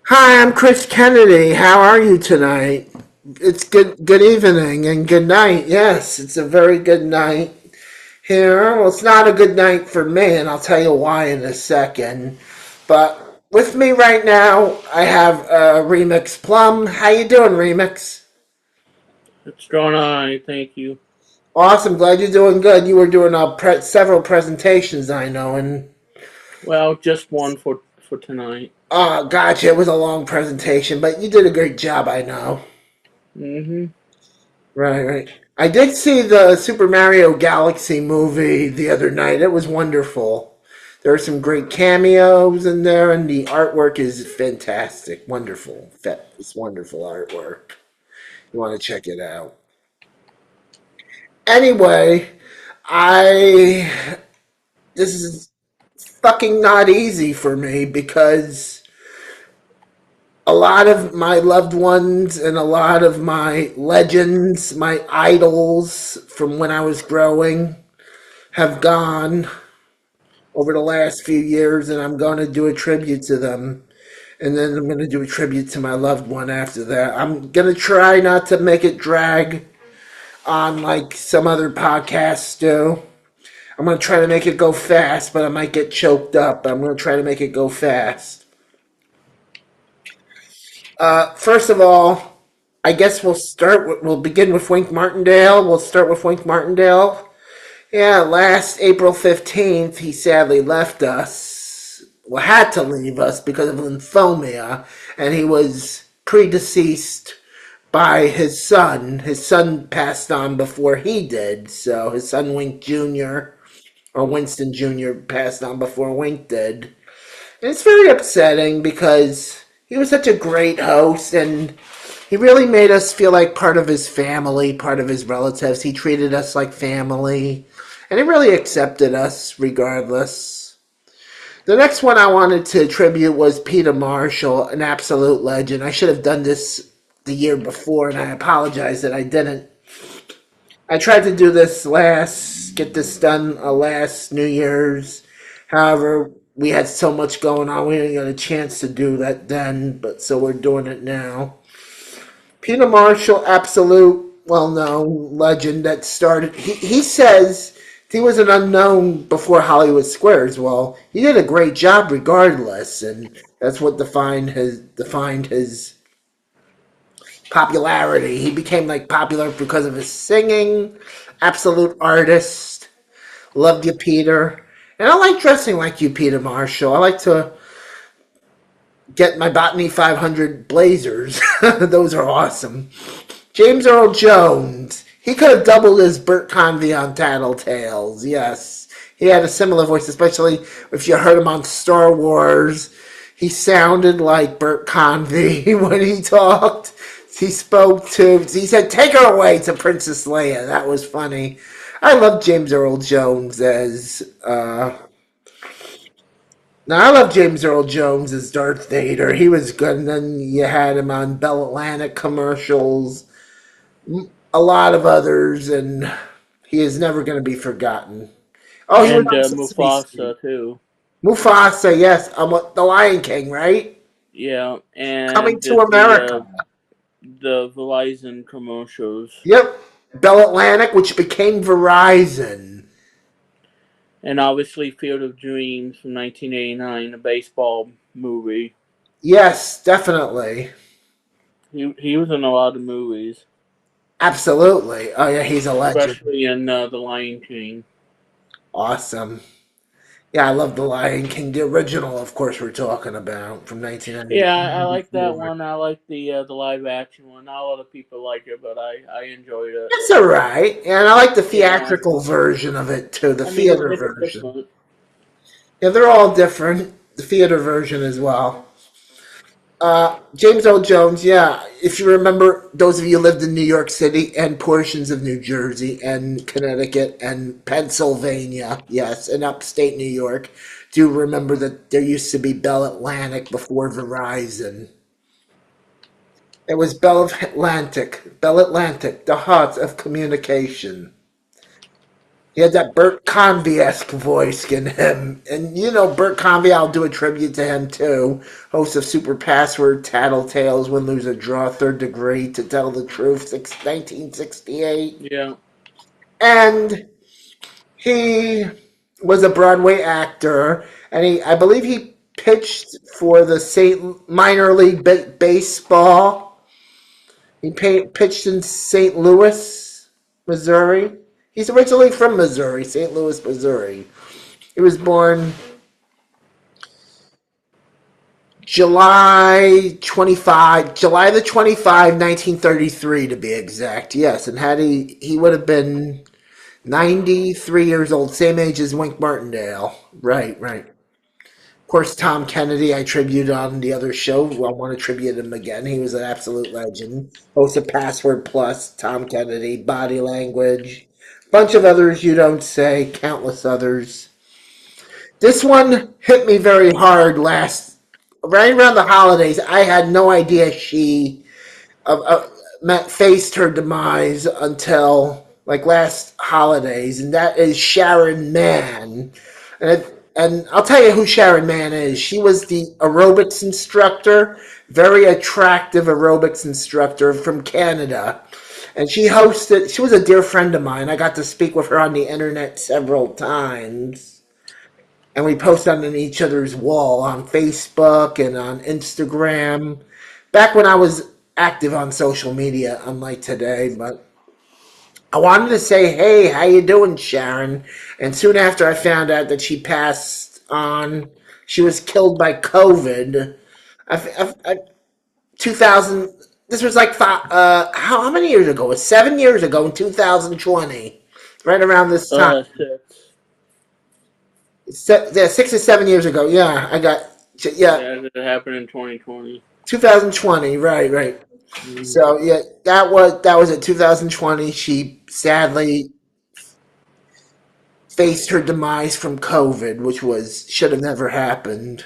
Hi, I'm Chris Kennedy. How are you tonight? It's good evening and good night. Yes, it's a very good night here. Well, it's not a good night for me, and I'll tell you why in a second. But with me right now, I have Remix Plum. How you doing, Remix? It's drawn on. Thank you. Awesome. Glad you're doing good. You were doing several presentations, I know, and Well, just one for tonight. gotcha. It was a long presentation, but you did a great job, I know. Mm-hmm. Right, right. I did see the Super Mario Galaxy movie the other night. It was wonderful. There are some great cameos in there, and the artwork is fantastic. Wonderful. It's wonderful artwork. You want to check it out. Anyway, I. This is fucking not easy for me because a lot of my loved ones and a lot of my legends, my idols from when I was growing, have gone over the last few years, and I'm going to do a tribute to them. And then I'm going to do a tribute to my loved one after that. I'm going to try not to make it drag on like some other podcasts do. I'm going to try to make it go fast, but I might get choked up. I'm going to try to make it go fast. First of all, I guess we'll begin with Wink Martindale. We'll start with Wink Martindale. Yeah, last April 15th, he sadly left us. Well, had to leave us because of lymphomia, and he was predeceased by his son. His son passed on before he did, so his son Wink Jr. or Winston Jr. passed on before Wink did. And it's very upsetting because he was such a great host and he really made us feel like part of his family, part of his relatives. He treated us like family and he really accepted us regardless. The next one I wanted to tribute was Peter Marshall, an absolute legend. I should have done this the year before and I apologize that I didn't. I tried to do this get this done last New Year's. However, we had so much going on, we didn't get a chance to do that then, but so we're doing it now. Peter Marshall, absolute well known legend that started. He says he was an unknown before Hollywood Squares. Well, he did a great job regardless, and that's what defined his popularity. He became like popular because of his singing. Absolute artist. Loved you, Peter. And I like dressing like you, Peter Marshall. I like to get my Botany 500 blazers. Those are awesome. James Earl Jones. He could have doubled as Bert Convy on Tattletales. Yes. He had a similar voice, especially if you heard him on Star Wars. He sounded like Bert Convy when he talked. He said, "Take her away" to Princess Leia. That was funny. I love James Earl Jones as now I love James Earl Jones as Darth Vader. He was good. And then you had him on Bell Atlantic commercials, a lot of others, and he is never going to be forgotten. Oh, he was And on Sesame Street. Mufasa too. Mufasa, yes, the Lion King, right? Yeah, Coming and to did America. the Verizon commercials, Yep. Bell Atlantic, which became Verizon. and obviously Field of Dreams from 1989, the baseball movie. Yes, definitely. He was in a lot of movies, Absolutely. Oh, yeah, he's a legend. especially in The Lion King. Awesome. Yeah, I love The Lion King, the original, of course, we're talking about from Yeah, I like that 1994. one. I like the live action one. Not a lot of people like it, but I enjoyed it. It's all right, and I like the Yeah, theatrical version of it too, the I mean theater it's version. different. Yeah, they're all different. The theater version as well. James Earl Jones, yeah. If you remember, those of you who lived in New York City and portions of New Jersey and Connecticut and Pennsylvania, yes, and upstate New York, do remember that there used to be Bell Atlantic before Verizon. It was Bell Atlantic, the heart of communication. He had that Bert Convy-esque voice in him. And you know Bert Convy, I'll do a tribute to him too. Host of Super Password, Tattletales, Win, Lose, or Draw, Third Degree, To Tell the Truth, 1968. Yeah. And he was a Broadway actor. And I believe he pitched for the St. Minor League Baseball. He pitched in St. Louis, Missouri. He's originally from Missouri, St. Louis, Missouri. He was born July the 25, 1933 to be exact. Yes, and had he would have been 93 years old, same age as Wink Martindale. Right, right. Of course, Tom Kennedy, I tributed on the other show. Well, I want to tribute him again. He was an absolute legend. Host of Password Plus, Tom Kennedy, Body Language, bunch of others you don't say, countless others. This one hit me very hard right around the holidays. I had no idea she faced her demise until like last holidays, and that is Sharon Mann. And I'll tell you who Sharon Mann is. She was the aerobics instructor, very attractive aerobics instructor from Canada. And she was a dear friend of mine. I got to speak with her on the internet several times. And we post on each other's wall on Facebook and on Instagram. Back when I was active on social media, unlike today, but I wanted to say, "Hey, how you doing, Sharon?" And soon after I found out that she passed on, she was killed by COVID. 2000. This was like how many years ago? It was 7 years ago in 2020, right around this time. 6. Yeah, 6 or 7 years ago. Yeah, yeah, Yeah, it happened in 2020. 2020. Right, right. Mm. So yeah, that was in 2020. She sadly faced her demise from COVID, which was should have never happened.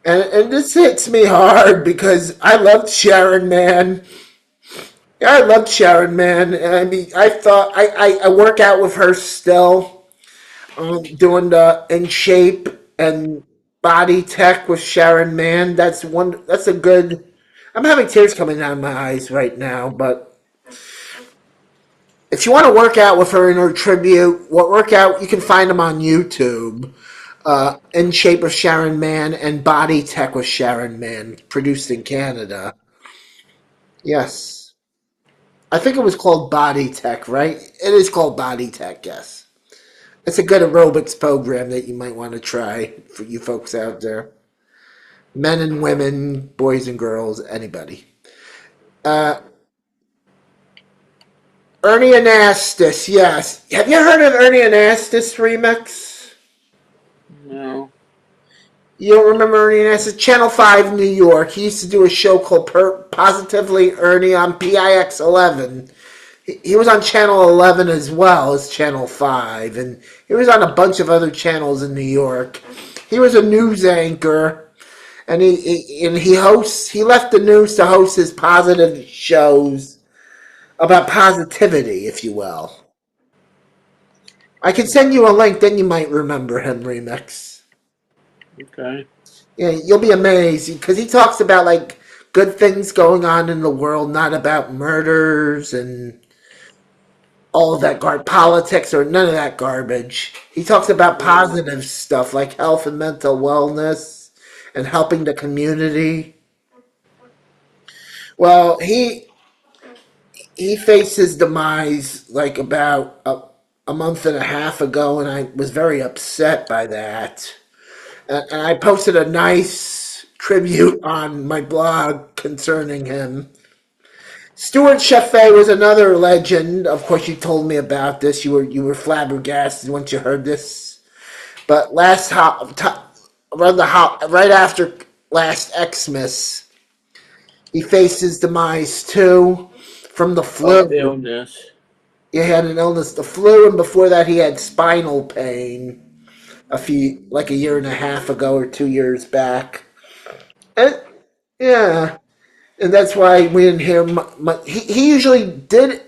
And this hits me hard because I loved Sharon, man. Yeah, I loved Sharon, man. I mean, I thought I work out with her still, doing the In Shape and Body Tech with Sharon, man. That's one. That's a good. I'm having tears coming down my eyes right now, but if you want to work out with her in her tribute, what workout you can find them on YouTube. In Shape with Sharon Mann and Body Tech with Sharon Mann, produced in Canada. Yes, I think it was called Body Tech, right? It is called Body Tech. Yes, it's a good aerobics program that you might want to try for you folks out there, men and women, boys and girls, anybody. Uh, Ernie Anastas, yes. Have you heard of Ernie Anastas remix? No. You don't remember Ernie Anastas? Channel 5 New York. He used to do a show called Positively Ernie on PIX 11. He was on Channel 11 as well as Channel 5. And he was on a bunch of other channels in New York. He was a news anchor. And he left the news to host his positive shows about positivity, if you will. I can send you a link, then you might remember him, Remix. Okay. Yeah, you'll be amazed because he talks about like good things going on in the world, not about murders and all of that politics or none of that garbage. He talks about Right. positive stuff like health and mental wellness and helping the community. Well, he faced his demise like about a month and a half ago, and I was very upset by that. And I posted a nice tribute on my blog concerning him. Stuart Chaffee was another legend. Of course, you told me about this. You were flabbergasted once you heard this. But right after last Xmas, he faced his demise too from the Of flu. illness. He had an illness, the flu, and before that, he had spinal pain like a year and a half ago or 2 years back. And, yeah, and that's why we didn't hear much. He usually did.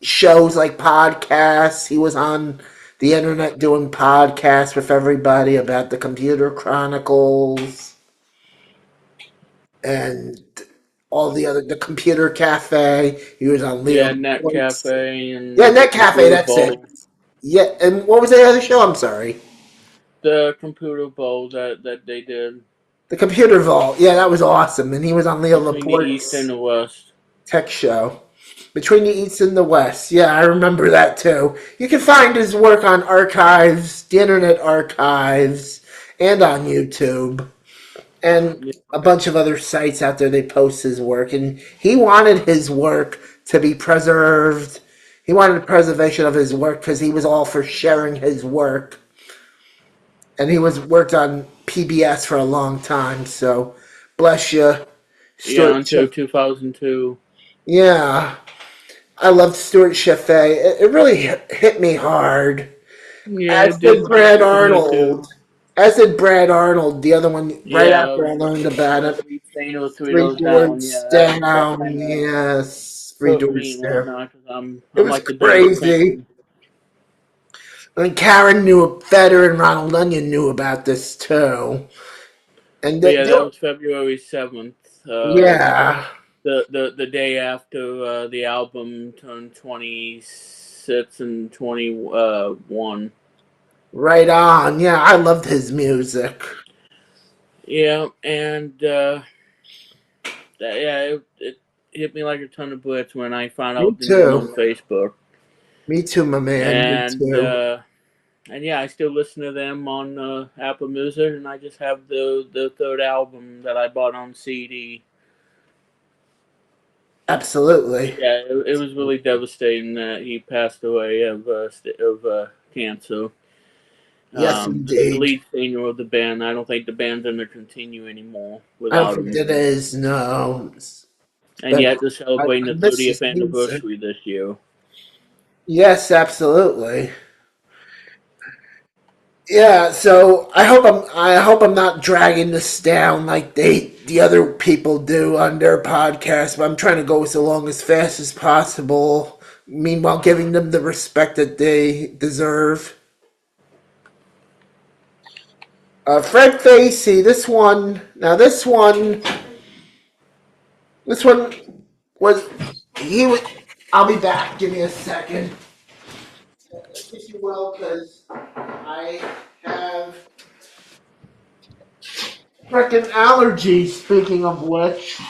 shows like podcasts. He was on the internet doing podcasts with everybody about the Computer Chronicles and all the Computer Cafe. He was on Leo Yeah, Net Laporte's. Cafe Yeah, and the Net Cafe, Computer that's it. Bowl. Yeah, and what was the other show? I'm sorry. The Computer Bowl that they did The Computer Vault. Yeah, that was awesome. And he was on Leo between the East and Laporte's the West. tech show. Between the East and the West. Yeah, I remember that too. You can find his work on archives, the Internet Archives, and on YouTube, and Yeah, a bunch of other sites out there. They post his work, and he wanted his work to be preserved. He wanted preservation of his work because he was all for sharing his work, and he was worked on PBS for a long time. So, bless you, yeah, Stuart. until 2002. Yeah, I loved Stuart Chaffee. It really hit me hard. Yeah, As it did did Brad for me too. Arnold. As did Brad Arnold, the other one, right Yeah, after I learned about it. three Thanos, three Three doors down. Doors Yeah, that Down, kind of yes. Three hurt me Doors and Down. whatnot because It I'm was like the Daniel crazy. fan. I mean, Karen knew, Feder and Ronald Onion knew about this too. And But yeah, that was February 7th. yeah, The day after the album turned 26 and 21. right on. Yeah, I loved his music. Yeah, and yeah, it hit me like a ton of bricks when I found Me out the news on too. Facebook. Me too, my man. Me And too. uh, and yeah, I still listen to them on Apple Music, and I just have the third album that I bought on CD. Absolutely. Yeah, it was really devastating that he passed away of cancer. Yes, The indeed. lead singer of the band. I don't think the band's gonna continue anymore I don't without think him. that is, no. And But yet they're celebrating I the miss 30th his music. anniversary this year. Yes, absolutely. Yeah, so I hope I'm not dragging this down like the other people do on their podcast, but I'm trying to go as along as fast as possible. Meanwhile, giving them the respect that they deserve. Fred Facey, this one was he was. I'll be back. Give me a second, if you will, because I have freaking allergies. Speaking of which.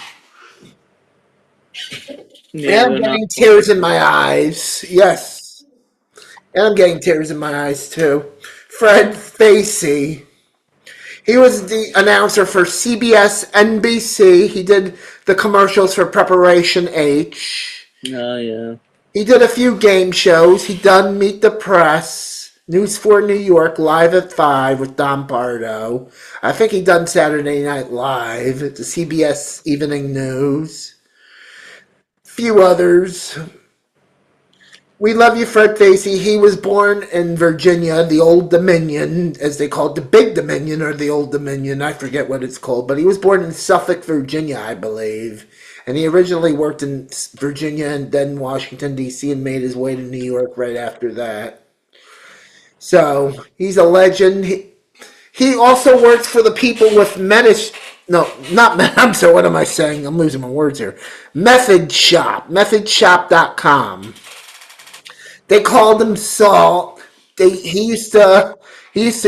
Yeah, And I'm they're not getting fun. tears in my eyes. Yes. And I'm getting tears in my eyes too. Fred Facey. He was the announcer for CBS, NBC. He did the commercials for Preparation H. Oh yeah. He did a few game shows. He done Meet the Press, News for New York, Live at 5 with Don Pardo. I think he done Saturday Night Live, the CBS Evening News. Few others. We love you, Fred Facey. He was born in Virginia, the Old Dominion, as they call it, the Big Dominion or the Old Dominion. I forget what it's called, but he was born in Suffolk, Virginia, I believe. And he originally worked in Virginia and then Washington, D.C., and made his way to New York right after that. So he's a legend. He also works for the people with No, not. I'm sorry. What am I saying? I'm losing my words here. Method Shop. MethodShop.com. They called him Salt. He used to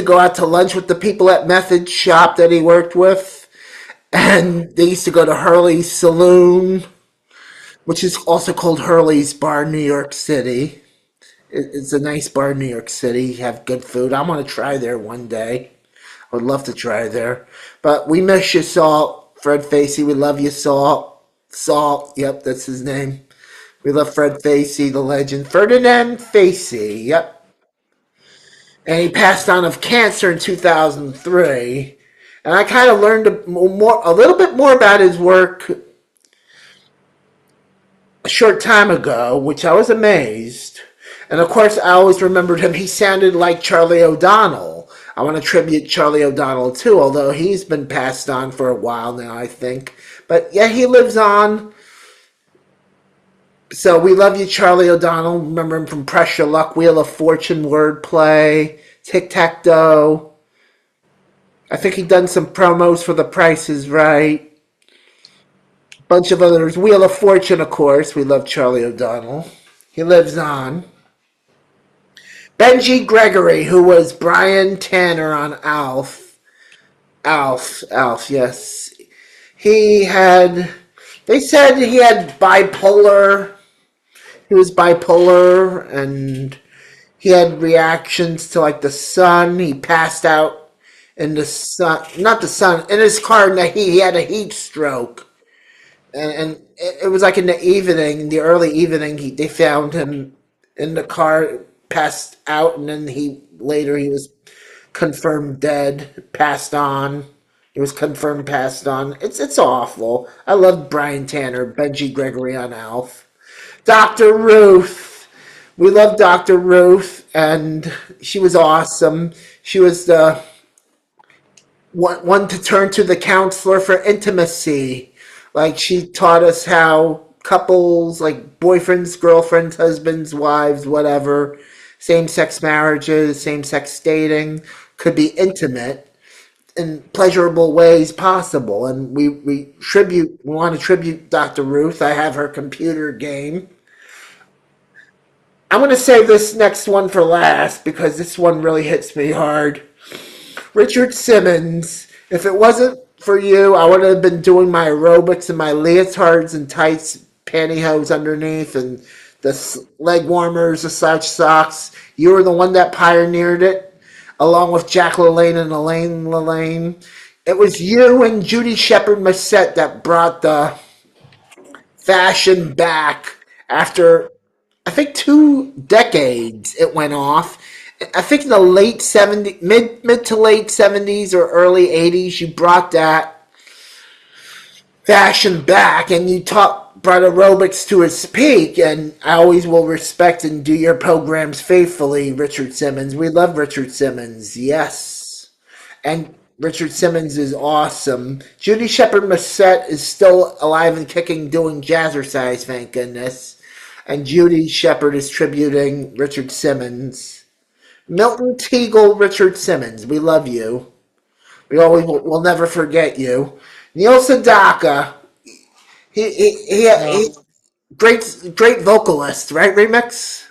go out to lunch with the people at Method Shop that he worked with, and they used to go to Hurley's Saloon, which is also called Hurley's Bar, New York City. It's a nice bar in New York City. Have good food. I want to try there one day. I would love to try there. But we miss you, Salt. Fred Facey, we love you, Salt. Salt, yep, that's his name. We love Fred Facey, the legend. Ferdinand Facey, yep. And he passed on of cancer in 2003. And I kind of learned a little bit more about his work a short time ago, which I was amazed. And of course, I always remembered him. He sounded like Charlie O'Donnell. I want to tribute Charlie O'Donnell too, although he's been passed on for a while now, I think. But yeah, he lives on. So we love you, Charlie O'Donnell. Remember him from Pressure Luck, Wheel of Fortune, Wordplay, Tic Tac Toe. I think he done some promos for The Price is Right. Bunch of others. Wheel of Fortune, of course. We love Charlie O'Donnell. He lives on. Benji Gregory, who was Brian Tanner on Alf. Alf, yes. He had. They said he had bipolar. He was bipolar, and he had reactions to like the sun. He passed out in the sun, not the sun, in his car in the heat. He had a heat stroke, and it was like in the evening, in the early evening. They found him in the car, passed out, and then he was confirmed dead, passed on. He was confirmed passed on. It's awful. I love Brian Tanner, Benji Gregory on Alf. Dr. Ruth. We love Dr. Ruth, and she was awesome. She was the one to turn to the counselor for intimacy. Like, she taught us how couples, like boyfriends, girlfriends, husbands, wives, whatever, same sex marriages, same sex dating, could be intimate in pleasurable ways possible. And we want to tribute Dr. Ruth. I have her computer game. I'm going to save this next one for last because this one really hits me hard. Richard Simmons. If it wasn't for you, I would have been doing my aerobics in my leotards and tights, pantyhose underneath, and the leg warmers, the slouch socks. You were the one that pioneered it, along with Jack LaLanne and Elaine LaLanne. It was you and Judy Shepard Massette that brought the fashion back after, I think, 2 decades. It went off. I think in the late 70s, mid to late 70s or early 80s, you brought that fashion back, and you brought aerobics to its peak. And I always will respect and do your programs faithfully, Richard Simmons. We love Richard Simmons, yes. And Richard Simmons is awesome. Judy Shepard Massette is still alive and kicking, doing jazzercise, thank goodness. And Judy Shepard is tributing Richard Simmons. Milton Teagle, Richard Simmons, we love you. We'll never forget you. Neil Sedaka, he Uh, great vocalist, right? Remix.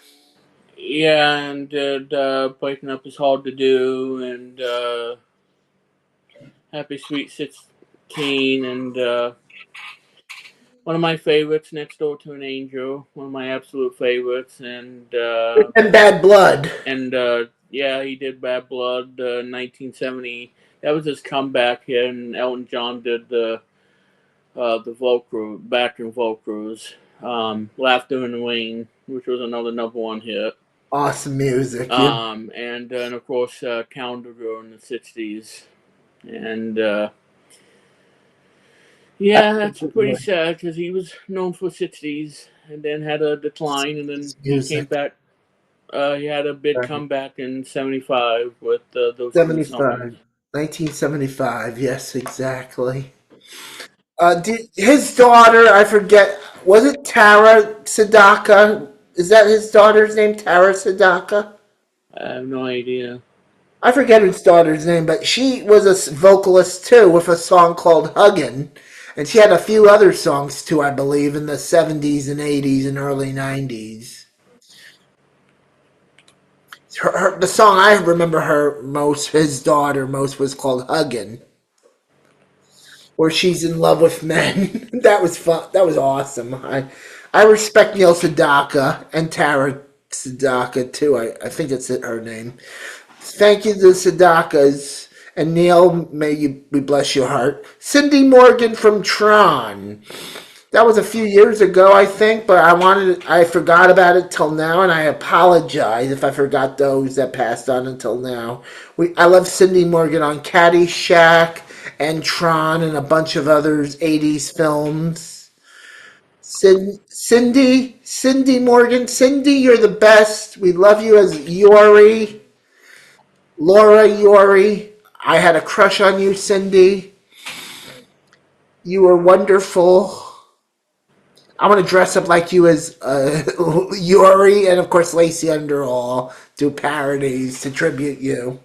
yeah, and Breaking Up is Hard to Do, and Happy Sweet 16, and one of my favorites, Next Door to an Angel, one of my absolute favorites, And Bad Blood. and yeah, he did Bad Blood, 1970. That was his comeback here, and Elton John did the vocal backing vocals. Laughter in the Rain, which was another number one hit. Awesome music. You And of course, Calendar Girl in the 60s. And yeah, that's pretty sad because he was known for 60s and then had a decline, and then he came music. back. He had a big comeback in '75 with those two songs. 75. 1975. Yes, exactly. His daughter, I forget, was it Tara Sadaka? Is that his daughter's name, Tara Sadaka? I have no idea. I forget his daughter's name, but she was a vocalist too with a song called Huggin'. And she had a few other songs too, I believe, in the 70s and 80s and early 90s. The song I remember her most, his daughter most, was called Huggin', where she's in love with men. That was fun. That was awesome. I respect Neil Sedaka and Tara Sedaka too. I think that's her name. Thank you to the Sadakas. And Neil, may we bless your heart. Cindy Morgan from Tron. That was a few years ago, I think, but I forgot about it till now, and I apologize if I forgot those that passed on until now. I love Cindy Morgan on Caddyshack and Tron and a bunch of others, 80s films. Cindy Morgan, Cindy, you're the best. We love you as Yori, Laura Yori. I had a crush on you, Cindy. You were wonderful. I want to dress up like you as Yuri and of course Lacey Underall. Do parodies to tribute you.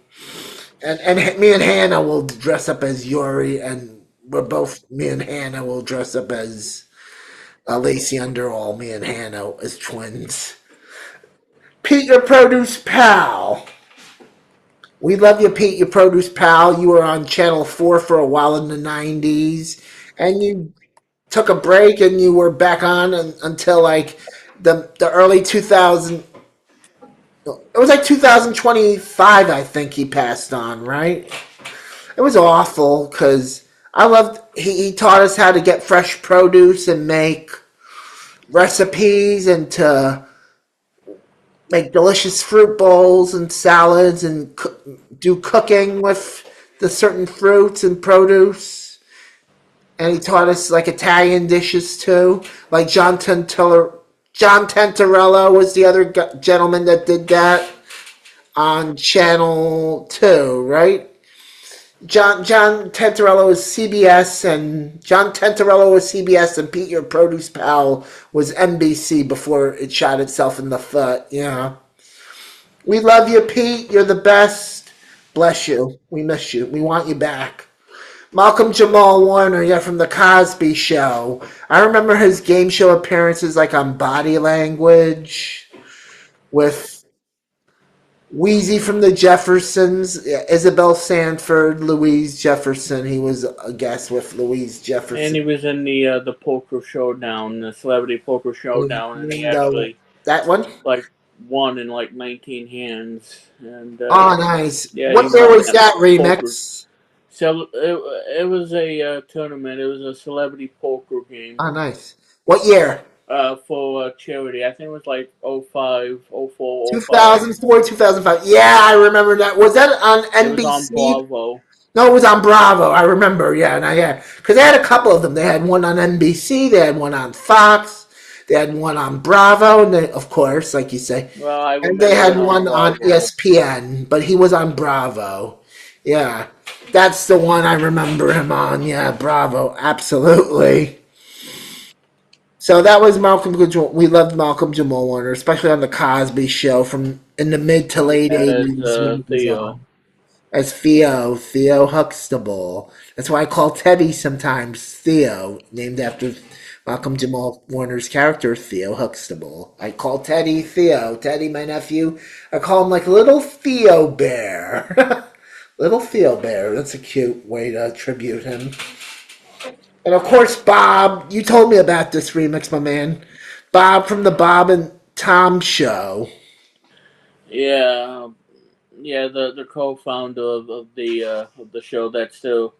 And me and Hannah will dress up as Yuri, and we're both me and Hannah will dress up as Lacey Underall. Me and Hannah as twins. Pete, your produce pal. We love you, Pete, your produce pal. You were on Channel 4 for a while in the 90s, and you took a break and you were back on until like the early 2000. It was like 2025, I think he passed on, right? It was awful because I loved, he taught us how to get fresh produce and make recipes and to make delicious fruit bowls and salads and do cooking with the certain fruits and produce. And he taught us like Italian dishes too, like John Tentarello was the other gentleman that did that on Channel Two, right? John Tentarello was CBS, and John Tentarello was CBS, and Pete Your Produce Pal was NBC before it shot itself in the foot. Yeah, we love you, Pete. You're the best. Bless you. We miss you. We want you back. Malcolm Jamal Warner, yeah, from the Cosby Show. I remember his game show appearances, like on Body Language with Wheezy from the Jeffersons, yeah, Isabel Sanford, Louise Jefferson. He was a guest with Louise And Jefferson. he was in the poker showdown, the celebrity poker showdown, and he Lingo. actually That one? like won in like 19 hands. And Oh, nice. yeah, he What year won was that that poker. remix? So it was a tournament. It was a celebrity poker game Oh, nice. What year? for charity. I think it was like '05, '04, '05. 2004, 2005. Yeah, I remember that. Was that on It was on NBC? Bravo. No, it was on Bravo. I remember. Yeah, and because they had a couple of them. They had one on NBC. They had one on Fox. They had one on Bravo, and they, of course, like you say, Well, I and they remember had it on one on Bravo. ESPN. But he was on Bravo. Yeah, that's the one I remember him on. Yeah, Bravo. Absolutely. So that was Malcolm Jamal. We loved Malcolm Jamal Warner, especially on the Cosby Show from in the mid to late As '80s when he was Theo. on as Theo Huxtable. That's why I call Teddy sometimes Theo, named after Malcolm Jamal Warner's character, Theo Huxtable. I call Teddy Theo. Teddy, my nephew, I call him like Little Theo Bear. Little Theo Bear. That's a cute way to tribute him. And of course, Bob, you told me about this remix, my man. Bob from the Bob and Tom Show. Yeah, yeah, the co-founder of the show that's still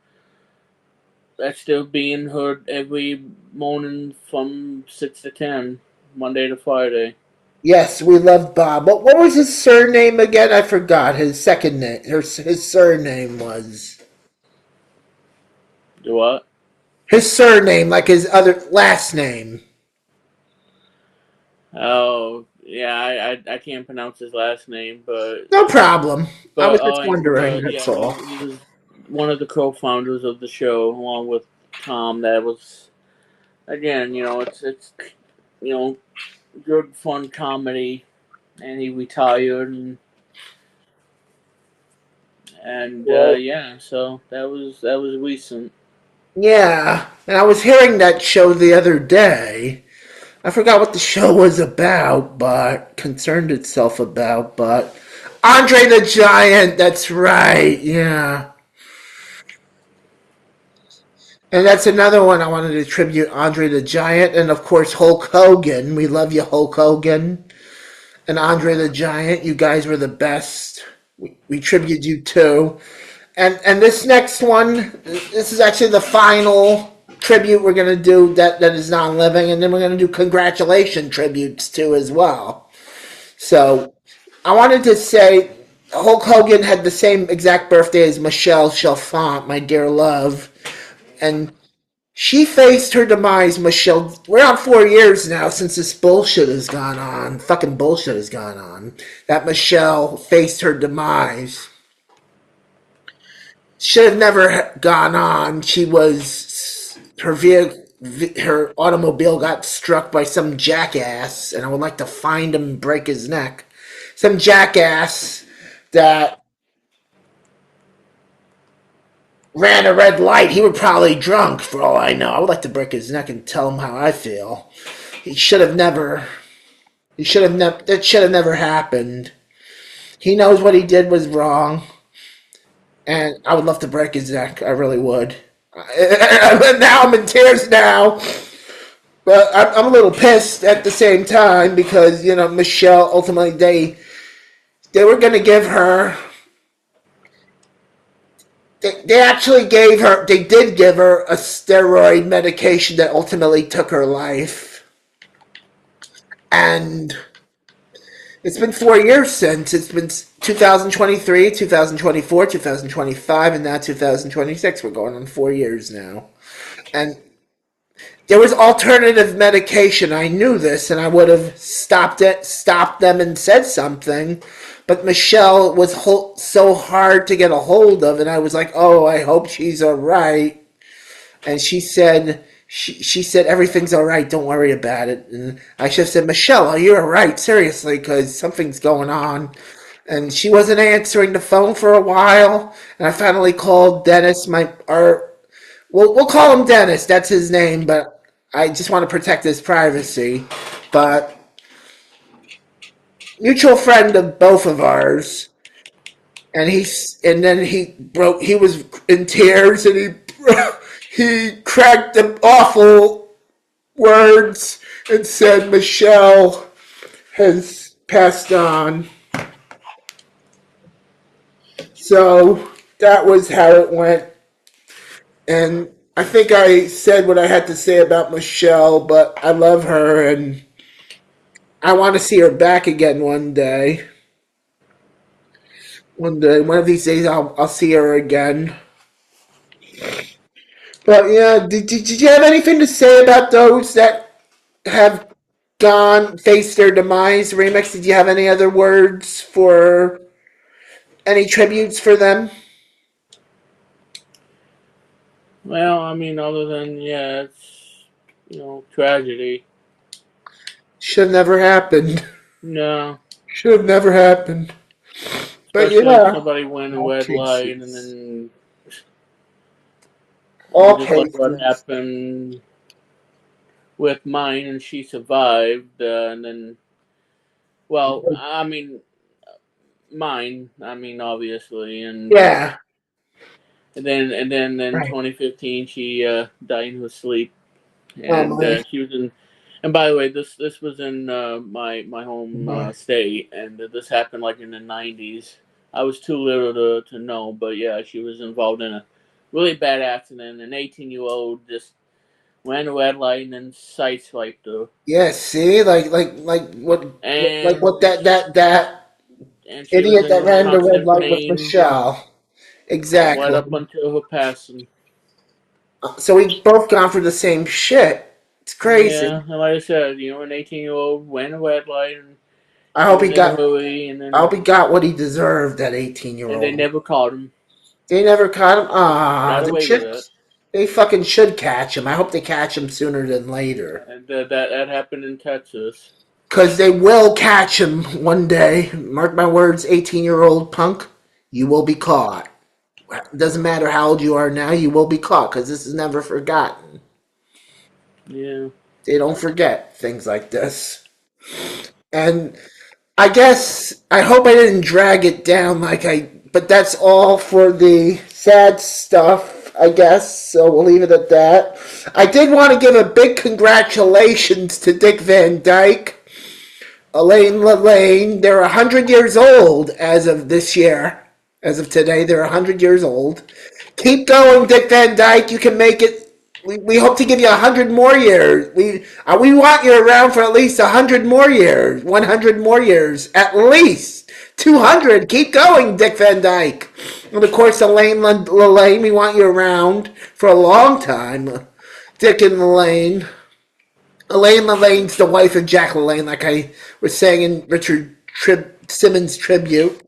being heard every morning from 6 to 10, Monday to Friday. Yes, we love Bob. What was his surname again? I forgot his second name. His surname was Do what? his surname, like his other last name. Oh, yeah, I can't pronounce his last name, No problem. I was just wondering. but That's yeah, all. he was one of the co-founders of the show along with Tom. That was again, it's you know good fun comedy, and he retired and Well, yeah, so that was recent. yeah. And I was hearing that show the other day. I forgot what the show was about, but concerned itself about. But Andre the Giant. That's right. Yeah. And that's another one I wanted to tribute Andre the Giant, and of course Hulk Hogan. We love you, Hulk Hogan. And Andre the Giant. You guys were the best. We tribute you too. And this next one, this is actually the final tribute we're gonna do that is non-living, and then we're gonna do congratulation tributes too as well. So I wanted to say Hulk Hogan had the same exact birthday as Michele Chalfant, my dear love, and she faced her demise. Michelle, we're on 4 years now since this bullshit has gone on. Fucking bullshit has gone on. That Michelle faced her demise. Should have never gone on. She was her vehicle. her automobile got struck by some jackass, and I would like to find him and break his neck. Some jackass that ran a red light. He was probably drunk, for all I know. I would like to break his neck and tell him how I feel. He should have never. He should have never. That should have never happened. He knows what he did was wrong, and I would love to break his neck. I really would. Now I'm in tears now. But I'm a little pissed at the same time because Michelle ultimately they were going to give her. They actually gave her. They did give her a steroid medication that ultimately took her life, and it's been 4 years since. It's been 2023, 2024, 2025, and now 2026. We're going on 4 years now, and there was alternative medication. I knew this, and I would have stopped them, and said something. But Michelle was so hard to get a hold of, and I was like, "Oh, I hope she's all right." And she said everything's all right. Don't worry about it. And I should have said, "Michelle, are you all right? Seriously, because something's going on." And she wasn't answering the phone for a while. And I finally called Dennis, we'll call him Dennis. That's his name, but I just want to protect his privacy. But mutual friend of both of ours, and then he broke. He was in tears, and he cracked the awful words and said, "Michelle has passed on." So that was how it went. And I think I said what I had to say about Michelle, but I love her and I want to see her back again one day. One of these days, I'll see her again. But yeah, did you have anything to say about those that have faced their demise? Remix, did you have any other words for any tributes for them? Well, I mean, other than yeah, it's tragedy. Should have never happened. No, Should have never happened. But especially if yeah, somebody went a all red light and cases. then All just like what cases. happened with mine, and she survived, and then well, I mean mine, I mean obviously, Yeah. and then in Right. 2015 she died in her sleep, Oh and my. she was in. And by the way, this was in my home My. state, and this happened like in the 90s. I was too little to know, but yeah, she was involved in a really bad accident. An 18-year-old just ran a red light and then sideswiped her, Yeah. See, like and what that and she was idiot that in ran the red constant light with pain Michelle. right Exactly. up until her passing. So we both gone for the same shit. It's crazy. Yeah, and like I said, an 18-year-old ran a red light, and I he hope was he in a got. hurry, I hope he got what he deserved. That 18 year and they old. never caught him. They never caught him. Got They away with should. it. They fucking should catch him. I hope they catch him sooner than later. And that happened in Texas. Because they will catch him one day. Mark my words, 18-year-old punk. You will be caught. Doesn't matter how old you are now, you will be caught because this is never forgotten. Yeah. They don't forget things like this. And I guess, I hope I didn't drag it down but that's all for the sad stuff, I guess. So we'll leave it at that. I did want to give a big congratulations to Dick Van Dyke, Elaine Lane. They're 100 years old as of this year. As of today, they're 100 years old. Keep going, Dick Van Dyke. You can make it. We hope to give you 100 more years. We want you around for at least 100 more years, 100 more years, at least 200. Keep going, Dick Van Dyke. And of course, Elaine Lane, we want you around for a long time. Dick and Elaine. Elaine Lane's the wife of Jack LaLanne, like I was saying in Richard Simmons tribute.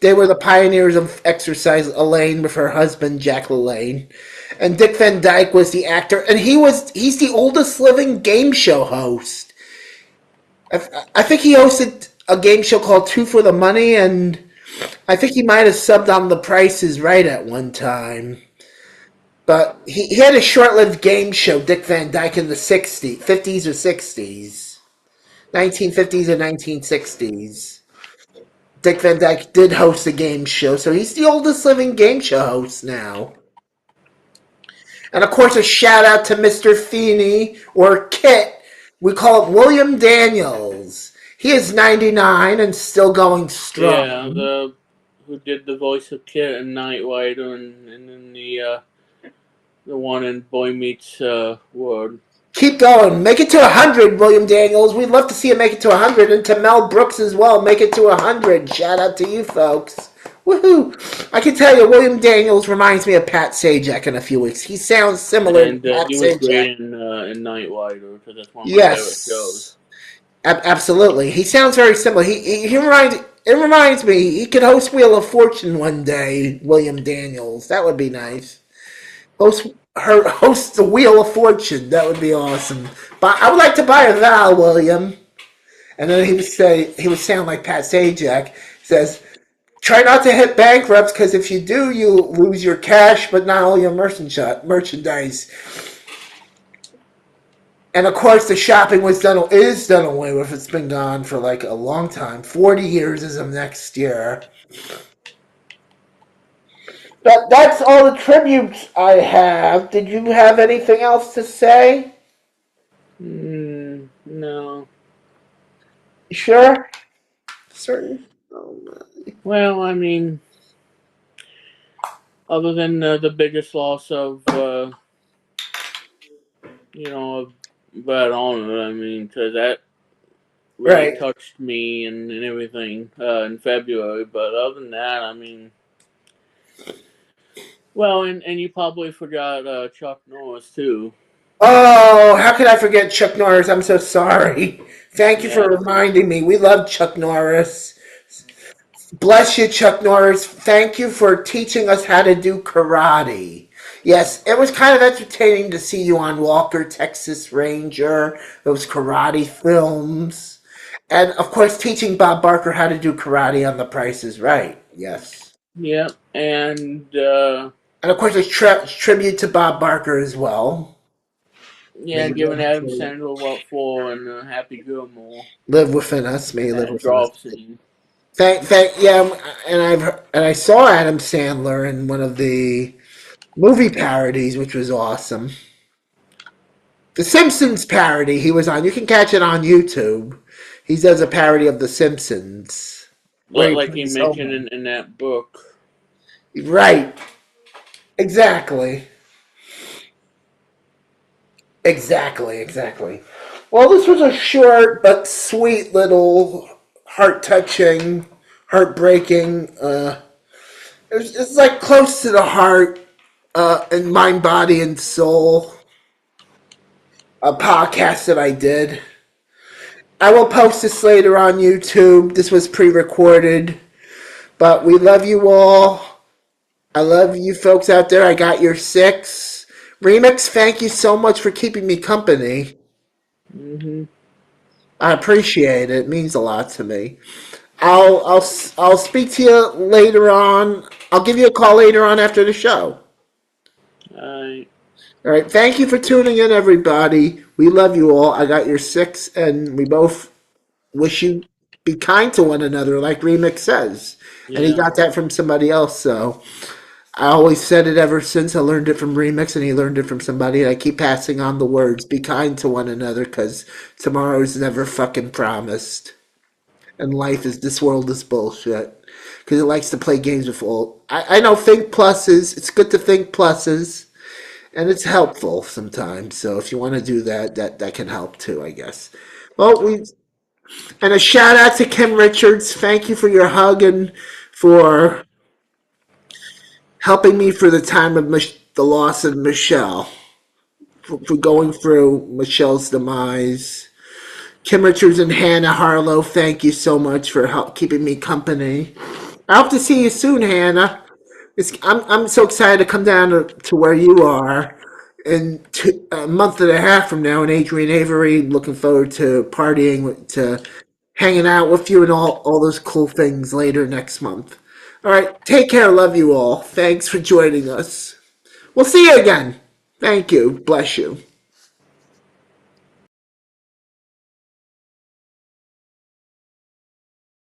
They were the pioneers of exercise. Elaine with her husband Jack LaLanne, and Dick Van Dyke was the actor, and he's the oldest living game show host. I think he hosted a game show called Two for the Money, and I think he might have subbed on The Price is Right at one time. But he had a short-lived game show, Dick Van Dyke, in the 60s, 50s or 60s, 1950s or 1960s. Dick Van Dyke did host a game show, so he's the oldest living game show host now. And of course, a shout out to Mr. Feeney, or Kit. We call him William Daniels. He is 99 and still going Yeah, strong. the who did the voice of Kit and Night Rider, and then the one in Boy Meets World. Keep going. Make it to 100, William Daniels. We'd love to see you make it to 100. And to Mel Brooks as well, make it to 100. Shout out to you folks. Woohoo! I can tell you, William Daniels reminds me of Pat Sajak in a few weeks. He sounds similar to And Pat he was Sajak. great in Night Rider because that's one of my favorite shows. Yes, absolutely. He sounds very similar. He reminds it reminds me he could host Wheel of Fortune one day. William Daniels, that would be nice. Host host the Wheel of Fortune. That would be awesome. But I would like to buy a vowel, William. And then he would sound like Pat Sajak. He says, "Try not to hit bankrupts because if you do, you lose your cash, but not all your merchandise." And of course, the shopping is done away with. It's been gone for like a long time. 40 years as of next year. That's all the tributes I have. Did you have anything else to say? No. You sure? Certain? Oh, my. Well, I mean, other than the biggest loss of of Bad Honor, I mean, because that really Right. touched me and everything in February. But other than that, I mean, well, and you probably forgot Chuck Norris too. Oh, how could I forget Chuck Norris? I'm so sorry. Thank you for Yeah, reminding me. We love Chuck Norris. Bless you, Chuck Norris. Thank you for teaching us how to do karate. Yes, it was kind of entertaining to see you on Walker, Texas Ranger, those karate films. And of course, teaching Bob Barker how to do karate on The Price is Right. Yes. yeah, and And of course, a tribute to Bob Barker as well. May yeah, he giving live Adam to Sandler what for and Happy Gilmore live within us. May and he live that within us. golf scene. Yeah, and I saw Adam Sandler in one of the movie parodies, which was awesome. The Simpsons parody he was on. You can catch it on YouTube. He does a parody of The Simpsons where he Like he plays mentioned Homer. in that book. Right. Exactly. Exactly. Well, this was a short but sweet little heart touching, heartbreaking. It's like close to the heart and mind, body, and soul. A podcast that I did. I will post this later on YouTube. This was pre-recorded, but we love you all. I love you folks out there. I got your six. Remix, thank you so much for keeping me company. Hmm. I appreciate it. It means a lot to me. I'll speak to you later on. I'll give you a call later on after the show. I All right. Thank you for tuning in, everybody. We love you all. I got your six, and we both wish you be kind to one another, like Remix says. And he yeah got that from somebody else. So I always said it ever since. I learned it from Remix, and he learned it from somebody. And I keep passing on the words. Be kind to one another, because tomorrow's never fucking promised. And life is this world is bullshit because it likes to play games with all. I know think pluses. It's good to think pluses, and it's helpful sometimes. So if you want to do that, that can help too, I guess. Well, we and a shout out to Kim Richards. Thank you for your hug and for helping me for the time of the loss of Michelle, for going through Michelle's demise. Kim Richards and Hannah Harlow, thank you so much for keeping me company. I hope to see you soon, Hannah. I'm so excited to come down to where you are in a month and a half from now in Adrian Avery. Looking forward to partying, to hanging out with you and all those cool things later next month. All right, take care. Love you all. Thanks for joining us. We'll see you again. Thank you. Bless you.